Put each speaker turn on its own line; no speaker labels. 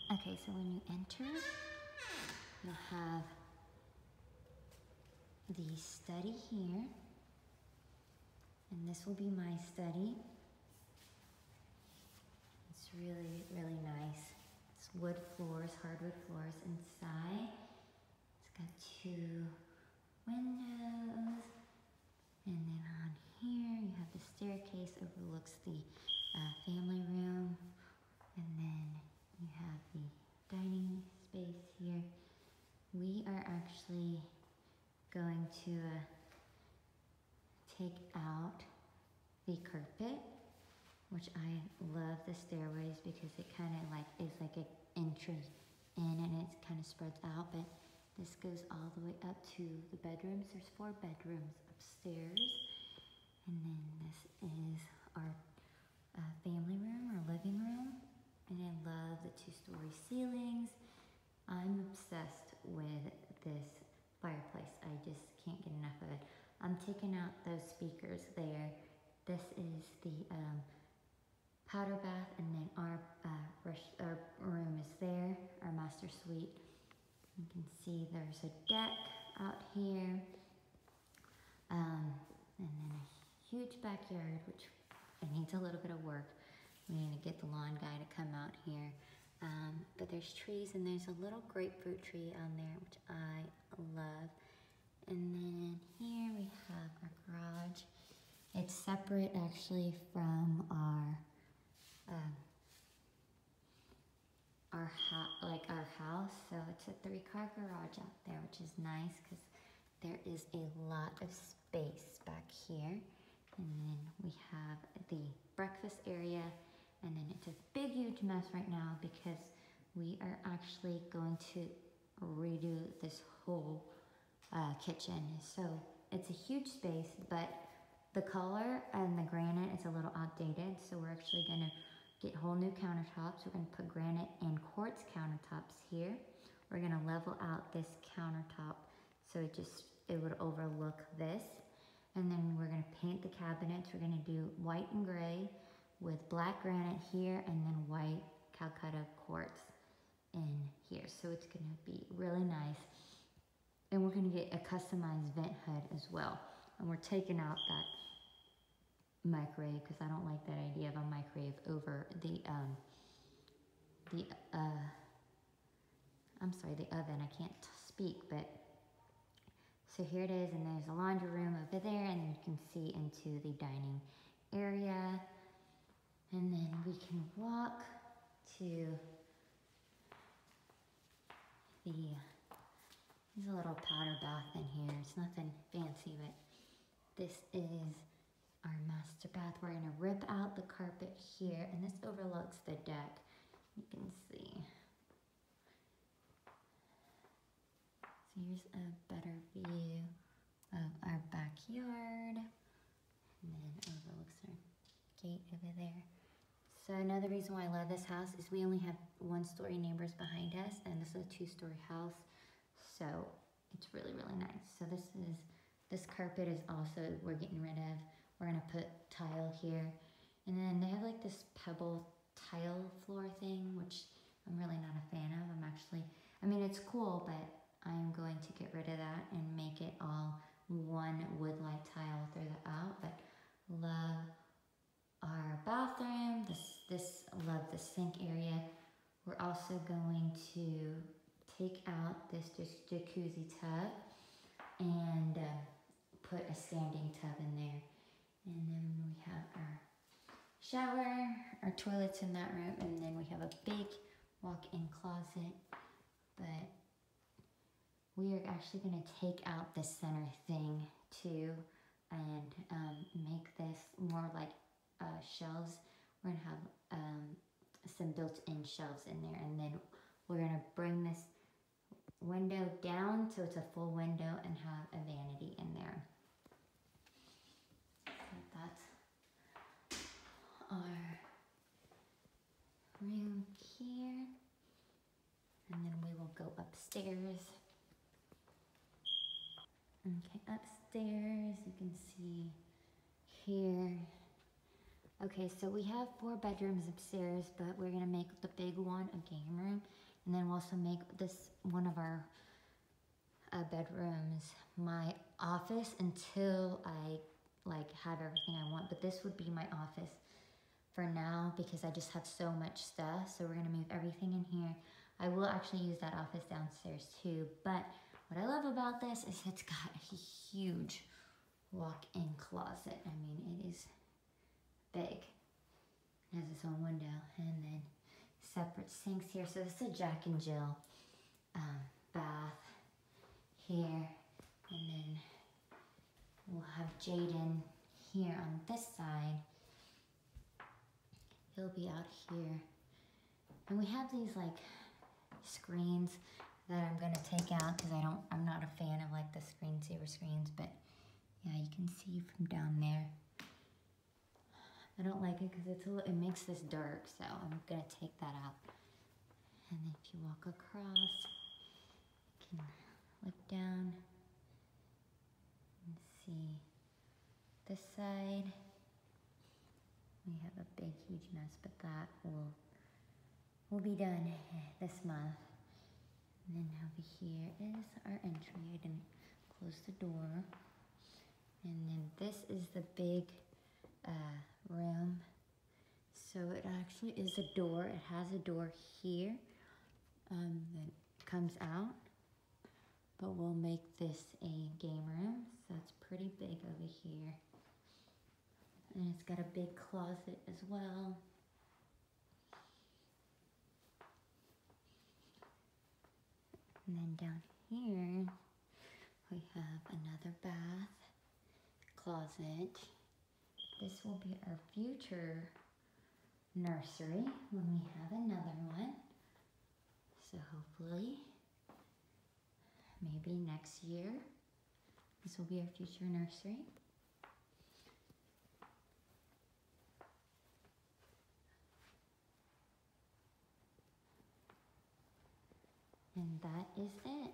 Okay, so when you enter, you'll have the study here, and this will be my study. It's really, really nice. It's wood floors, hardwood floors inside. It's got 2 windows, and then on here you have the staircase overlooks the family room, and then you have the dining space here. We are actually going to take out the carpet, which I love the stairways because it kind of like is like an entry in, and it kind of spreads out, but this goes all the way up to the bedrooms. There's 4 bedrooms upstairs, and then this is our family room or living room, and I love the 2-story ceilings. I'm obsessed with this fireplace. I just can't get enough of it. I'm taking out those speakers there. This is the powder bath, and then our room is there, our master suite. You can see there's a deck out here, and then a huge backyard, which needs a little bit of work. We need to get the lawn guy to come out here. But there's trees, and there's a little grapefruit tree on there, which I love. And then here we have our garage. It's separate actually from our house. So it's a 3-car garage out there, which is nice because there is a lot of space back here. And then we have the breakfast area, and then it's a big, huge mess right now because we are actually going to redo this whole kitchen. So it's a huge space, but the color and the granite is a little outdated. So we're actually gonna get whole new countertops. We're gonna put granite and quartz countertops here. We're gonna level out this countertop so it would overlook this. And then we're gonna paint the cabinets. We're gonna do white and gray with black granite here, and then white Calcutta quartz in here. So it's gonna be really nice. And we're gonna get a customized vent hood as well. And we're taking out that microwave because I don't like that idea of a microwave over the oven. I can't speak, but so here it is, and there's a laundry room over there, and you can see into the dining area. And then we can walk to there's a little powder bath in here. It's nothing fancy, but this is our master bath. We're gonna rip out the carpet here, and this overlooks the deck. You can see. So here's a better view of our backyard, and then overlooks our gate over there. So another reason why I love this house is we only have 1-story neighbors behind us, and this is a 2-story house. So it's really, really nice. So this carpet is also, we're getting rid of. We're gonna put tile here. And then they have like this pebble tile floor thing, which I'm really not a fan of. I mean, it's cool, but I'm going to get rid of that and make it all one wood-like tile throughout. But love our bathroom. Love the sink area. We're also going to take out this jacuzzi tub and put a standing tub in there. And then we have our shower, our toilets in that room, and then we have a big walk-in closet. But we are actually going to take out the center thing too and make this more like shelves. We're going to have some built-in shelves in there, and then we're going to bring this window down so it's a full window and have a vanity in there. So that's our room here, and then we will go upstairs. Okay, upstairs you can see here Okay, so we have 4 bedrooms upstairs, but we're gonna make the big one a game room, and then we'll also make this one of our bedrooms my office until I like have everything I want. But this would be my office for now because I just have so much stuff. So we're gonna move everything in here. I will actually use that office downstairs too, but what I love about this is it's got a huge walk-in closet. I mean, it is big. It has its own window, and then separate sinks here. So this is a Jack and Jill bath here, and then we'll have Jaden here on this side. He'll be out here, and we have these like screens that I'm gonna take out because I'm not a fan of like the screensaver screens, but yeah, you can see from down there. I don't like it because it makes this dark, so I'm gonna take that out. And then if you walk across, you can look down and see this side. We have a big, huge mess, but that will be done this month. And then over here is our entry. I didn't close the door. And then this is the big room. So it actually is a door. It has a door here that comes out. But we'll make this a game room. So it's pretty big over here. And it's got a big closet as well. And then down here, we have another bath, closet. This will be our future nursery when we have another one. So hopefully, maybe next year, this will be our future nursery. And that is it.